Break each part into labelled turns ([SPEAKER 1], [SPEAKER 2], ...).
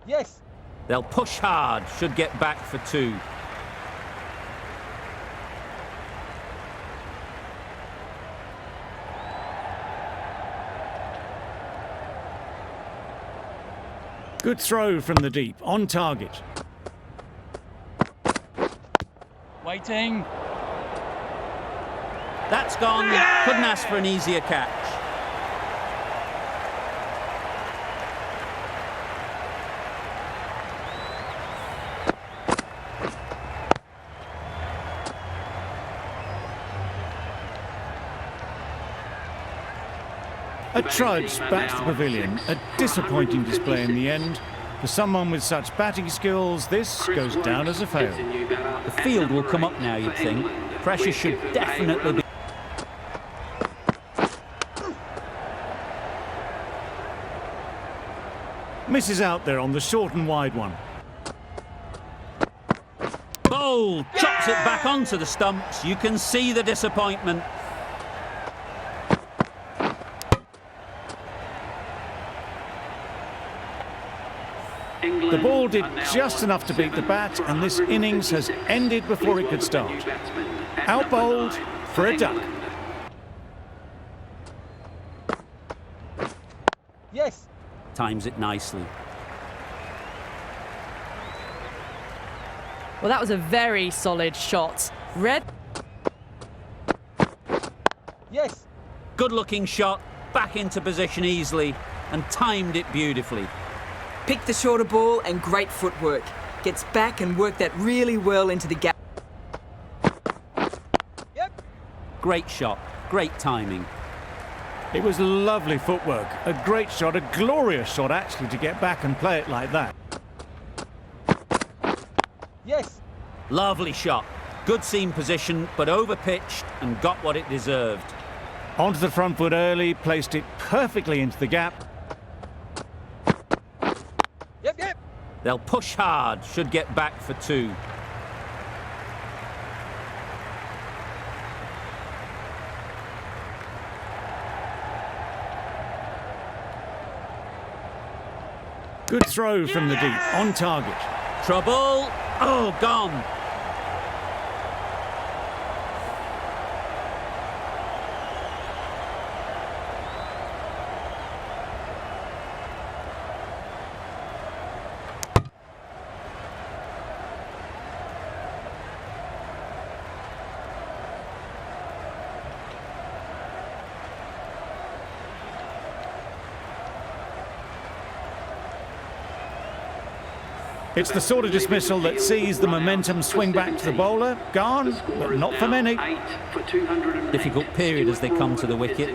[SPEAKER 1] Yes.
[SPEAKER 2] They'll push hard, should get back for 2.
[SPEAKER 3] Good throw from the deep, on target.
[SPEAKER 1] Waiting.
[SPEAKER 2] That's gone. Couldn't ask for an easier catch.
[SPEAKER 3] A trudge back to the pavilion. A disappointing display in the end. For someone with such batting skills, this goes down as a fail.
[SPEAKER 2] The field will come up now, you'd think. Pressure should definitely be...
[SPEAKER 3] Misses out there on the short and wide one.
[SPEAKER 2] Bold! Chops it back onto the stumps. You can see the disappointment.
[SPEAKER 3] The ball did just enough to beat the bat, and this innings has ended before it could start. Out bowled for a duck.
[SPEAKER 1] Yes.
[SPEAKER 2] Times it nicely.
[SPEAKER 4] Well, that was a very solid shot. Red.
[SPEAKER 1] Yes.
[SPEAKER 2] Good-looking shot, back into position easily, and timed it beautifully.
[SPEAKER 5] Picked the shorter ball and great footwork. Gets back and worked that really well into the gap.
[SPEAKER 1] Yep.
[SPEAKER 2] Great shot, great timing.
[SPEAKER 3] It was lovely footwork. A great shot, a glorious shot actually, to get back and play it like that.
[SPEAKER 1] Yes.
[SPEAKER 2] Lovely shot. Good seam position, but over-pitched and got what it deserved.
[SPEAKER 3] Onto the front foot early, placed it perfectly into the gap.
[SPEAKER 1] Yep, yep.
[SPEAKER 2] They'll push hard, should get back for 2.
[SPEAKER 3] Good throw from the deep, on target.
[SPEAKER 2] Trouble. Oh, gone.
[SPEAKER 3] It's the sort of dismissal that sees the momentum swing back to the bowler. Gone, but not for many.
[SPEAKER 2] Difficult period as they come to the wicket.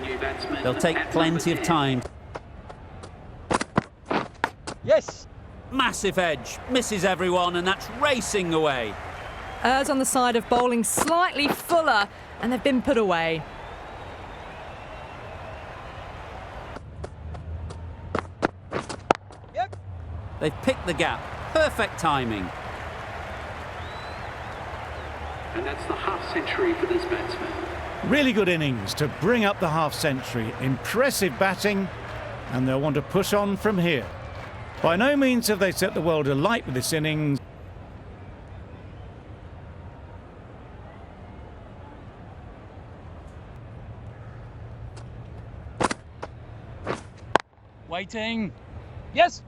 [SPEAKER 2] They'll take plenty of time.
[SPEAKER 1] Yes.
[SPEAKER 2] Massive edge, misses everyone, and that's racing away.
[SPEAKER 4] Errs on the side of bowling slightly fuller, and they've been put away.
[SPEAKER 1] Yep.
[SPEAKER 2] They've picked the gap. Perfect timing.
[SPEAKER 6] And that's the half-century for this batsman.
[SPEAKER 3] Really good innings to bring up the half-century. Impressive batting, and they'll want to push on from here. By no means have they set the world alight with this innings.
[SPEAKER 1] Waiting. Yes.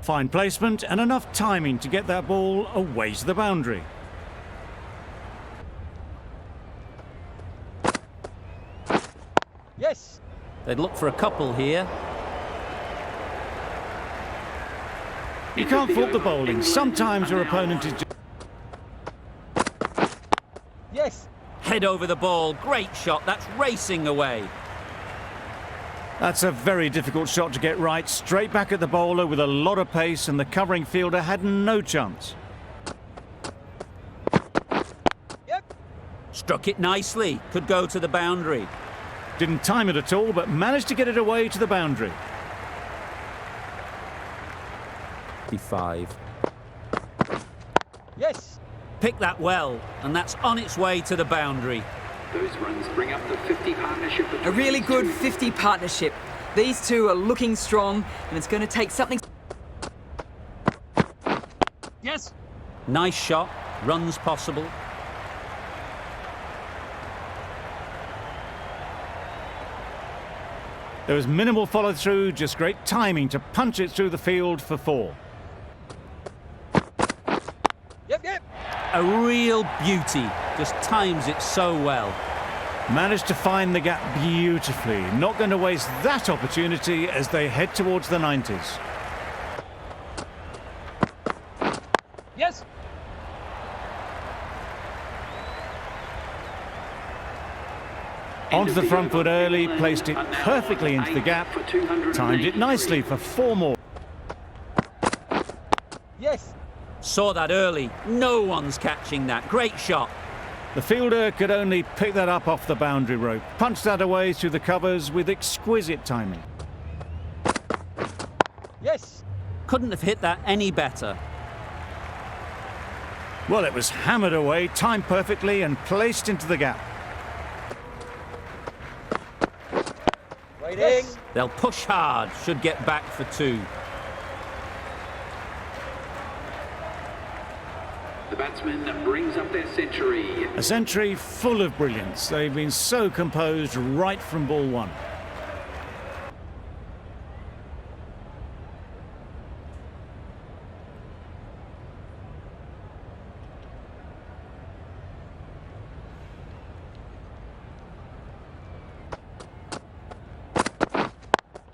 [SPEAKER 3] Fine placement and enough timing to get that ball away to the boundary.
[SPEAKER 1] Yes.
[SPEAKER 2] They'd look for a couple here.
[SPEAKER 3] You can't fault the bowling. Sometimes your opponent is just...
[SPEAKER 1] Yes.
[SPEAKER 2] Head over the ball. Great shot. That's racing away.
[SPEAKER 3] That's a very difficult shot to get right. Straight back at the bowler with a lot of pace, and the covering fielder had no chance.
[SPEAKER 1] Yep.
[SPEAKER 2] Struck it nicely. Could go to the boundary.
[SPEAKER 3] Didn't time it at all, but managed to get it away to the boundary.
[SPEAKER 2] 5.
[SPEAKER 1] Yes.
[SPEAKER 2] Picked that well, and that's on its way to the boundary.
[SPEAKER 6] Those runs bring up the 50 partnership.
[SPEAKER 5] A really good 50 partnership. These two are looking strong, and it's going to take something.
[SPEAKER 1] Yes.
[SPEAKER 2] Nice shot, runs possible.
[SPEAKER 3] There was minimal follow-through, just great timing to punch it through the field for 4.
[SPEAKER 1] Yep, yep.
[SPEAKER 2] A real beauty, just times it so well.
[SPEAKER 3] Managed to find the gap beautifully. Not going to waste that opportunity as they head towards the 90s.
[SPEAKER 1] Yes.
[SPEAKER 3] Onto the front foot early, placed it perfectly into the gap, timed it nicely for 4 more.
[SPEAKER 1] Yes.
[SPEAKER 2] Saw that early. No one's catching that. Great shot.
[SPEAKER 3] The fielder could only pick that up off the boundary rope, punched that away through the covers with exquisite timing.
[SPEAKER 1] Yes.
[SPEAKER 2] Couldn't have hit that any better.
[SPEAKER 3] Well, it was hammered away, timed perfectly and placed into the gap.
[SPEAKER 1] Waiting. Yes.
[SPEAKER 2] They'll push hard, should get back for 2.
[SPEAKER 6] The batsman brings up their century.
[SPEAKER 3] A century full of brilliance. They've been so composed right from ball 1.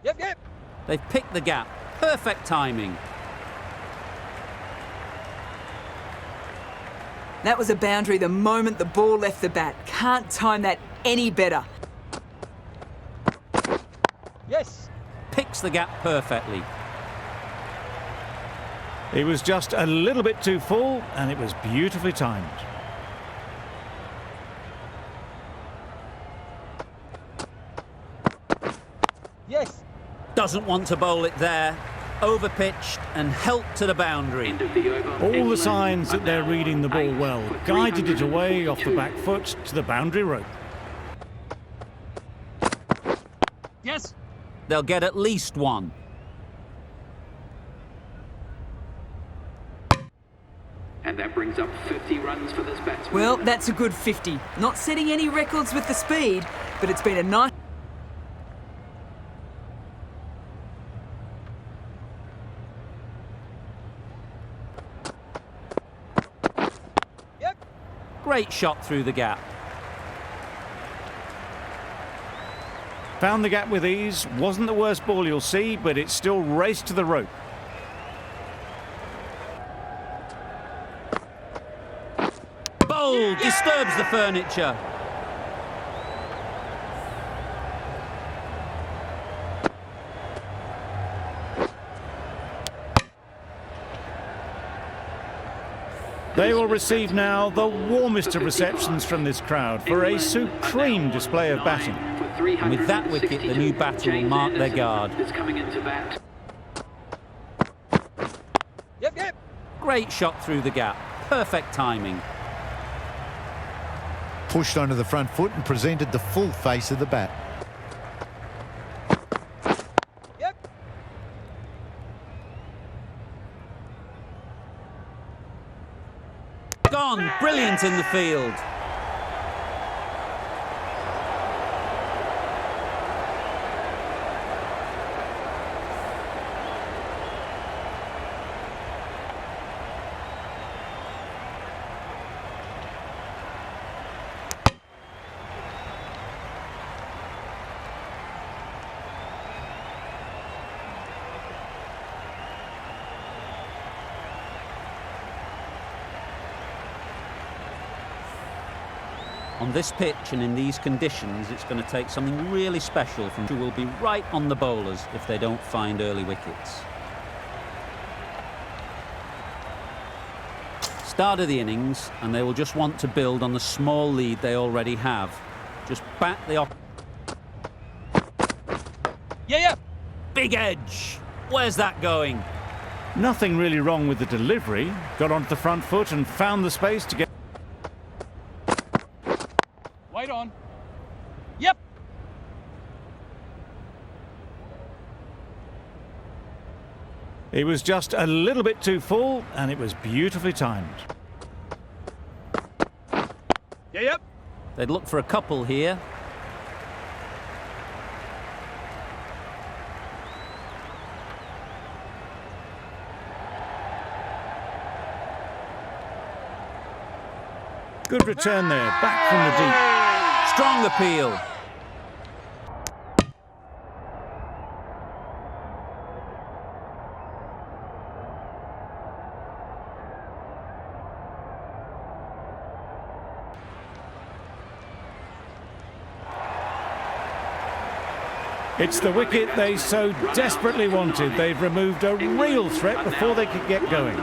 [SPEAKER 1] Yep, yep.
[SPEAKER 2] They've picked the gap. Perfect timing.
[SPEAKER 5] That was a boundary the moment the ball left the bat. Can't time that any better.
[SPEAKER 1] Yes.
[SPEAKER 2] Picks the gap perfectly.
[SPEAKER 3] It was just a little bit too full and it was beautifully timed.
[SPEAKER 1] Yes.
[SPEAKER 2] Doesn't want to bowl it there. Overpitched and helped to the boundary.
[SPEAKER 6] End of the over.
[SPEAKER 3] All the
[SPEAKER 6] England
[SPEAKER 3] signs
[SPEAKER 6] are
[SPEAKER 3] that they're
[SPEAKER 6] now
[SPEAKER 3] reading the ball
[SPEAKER 6] 8
[SPEAKER 3] well.
[SPEAKER 6] for
[SPEAKER 3] Guided it away off the
[SPEAKER 6] 342.
[SPEAKER 3] back foot to the boundary rope.
[SPEAKER 1] Yes.
[SPEAKER 2] They'll get at least 1.
[SPEAKER 6] And that brings up 50 runs for this batsman.
[SPEAKER 5] Well, that's a good 50. Not setting any records with the speed, but it's been a nice.
[SPEAKER 1] Yep.
[SPEAKER 2] Great shot through the gap.
[SPEAKER 3] Found the gap with ease. Wasn't the worst ball you'll see, but it still raced to the rope.
[SPEAKER 2] Bold, disturbs the furniture.
[SPEAKER 3] They will receive now the warmest of receptions from this crowd for a supreme display of batting.
[SPEAKER 2] And with that wicket, the new batter will mark their guard.
[SPEAKER 6] Is coming into bat.
[SPEAKER 1] Yep, yep.
[SPEAKER 2] Great shot through the gap. Perfect timing.
[SPEAKER 7] Pushed onto the front foot and presented the full face of the bat.
[SPEAKER 1] Yep.
[SPEAKER 2] Gone. Brilliant in the field. On this pitch and in these conditions, it's going to take something really special from who will be right on the bowlers if they don't find early wickets. Start of the innings, and they will just want to build on the small lead they already have. Just bat the
[SPEAKER 1] Yeah, yeah.
[SPEAKER 2] big edge. Where's that going?
[SPEAKER 3] Nothing really wrong with the delivery. Got onto the front foot and found the space to get.
[SPEAKER 1] Wait on. Yep.
[SPEAKER 3] He was just a little bit too full, and it was beautifully timed.
[SPEAKER 1] Yeah, yep.
[SPEAKER 2] They'd look for a couple here.
[SPEAKER 3] Good return there, back from the deep.
[SPEAKER 2] Strong appeal.
[SPEAKER 3] It's the wicket they so desperately wanted. They've removed a real threat before they could get going.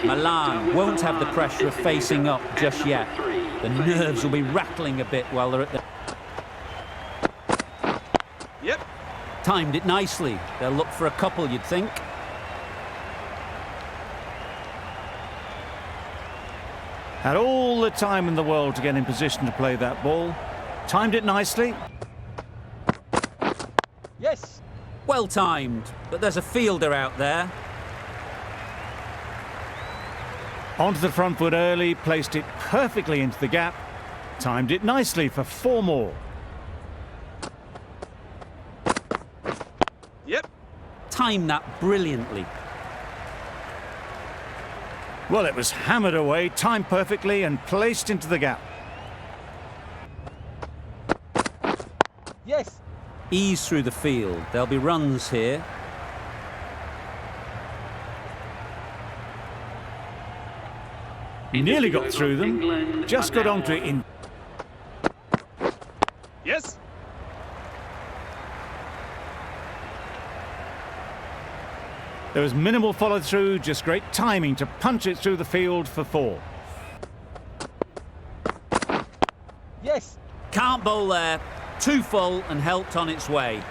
[SPEAKER 2] Milan won't have the pressure of facing up just yet. The nerves will be rattling a bit while they're at the...
[SPEAKER 1] Yep.
[SPEAKER 2] Timed it nicely. They'll look for a couple, you'd think.
[SPEAKER 3] Had all the time in the world to get in position to play that ball. Timed it nicely.
[SPEAKER 1] Yes.
[SPEAKER 2] Well timed, but there's a fielder out there.
[SPEAKER 3] Onto the front foot early, placed it perfectly into the gap. Timed it nicely for 4 more.
[SPEAKER 1] Yep.
[SPEAKER 2] Timed that brilliantly.
[SPEAKER 3] Well, it was hammered away, timed perfectly and placed into the gap.
[SPEAKER 1] Yes.
[SPEAKER 2] Ease through the field. There'll be runs here.
[SPEAKER 3] Nearly got through them, just got onto it in...
[SPEAKER 1] Yes.
[SPEAKER 3] There was minimal follow-through, just great timing to punch it through the field for 4.
[SPEAKER 1] Yes.
[SPEAKER 2] Can't bowl there. Too full and helped on its way.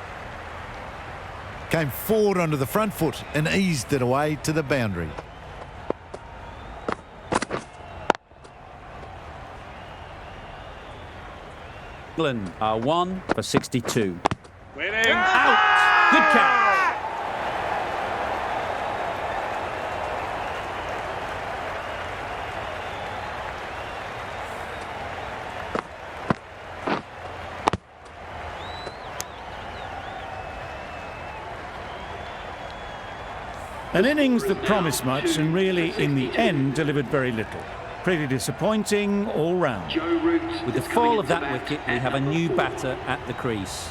[SPEAKER 7] Came forward onto the front foot and eased it away to the boundary.
[SPEAKER 2] England are 1 for 62.
[SPEAKER 1] Winning.
[SPEAKER 2] Out! Good catch.
[SPEAKER 3] An innings that promised much and really, in the end, delivered very little. Pretty disappointing all round.
[SPEAKER 2] With the fall of that wicket, we have a new batter at the crease.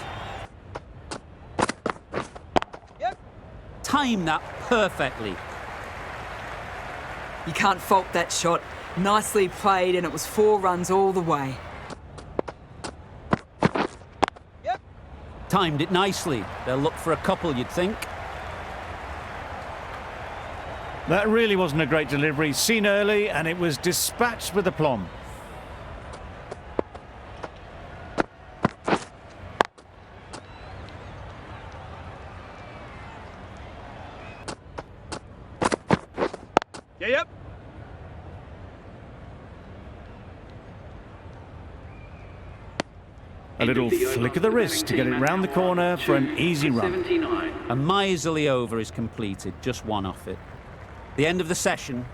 [SPEAKER 1] Yep.
[SPEAKER 2] Time that perfectly.
[SPEAKER 5] You can't fault that shot. Nicely played, and it was 4 runs all the way.
[SPEAKER 1] Yep.
[SPEAKER 2] Timed it nicely. They'll look for a couple, you'd think.
[SPEAKER 3] That really wasn't a great delivery, seen early, and it was dispatched with aplomb.
[SPEAKER 1] Yeah, yep.
[SPEAKER 3] A little flick of the wrist to get it round the corner for an easy run.
[SPEAKER 6] 79.
[SPEAKER 2] A miserly over is completed, just 1 off it. The end of the session,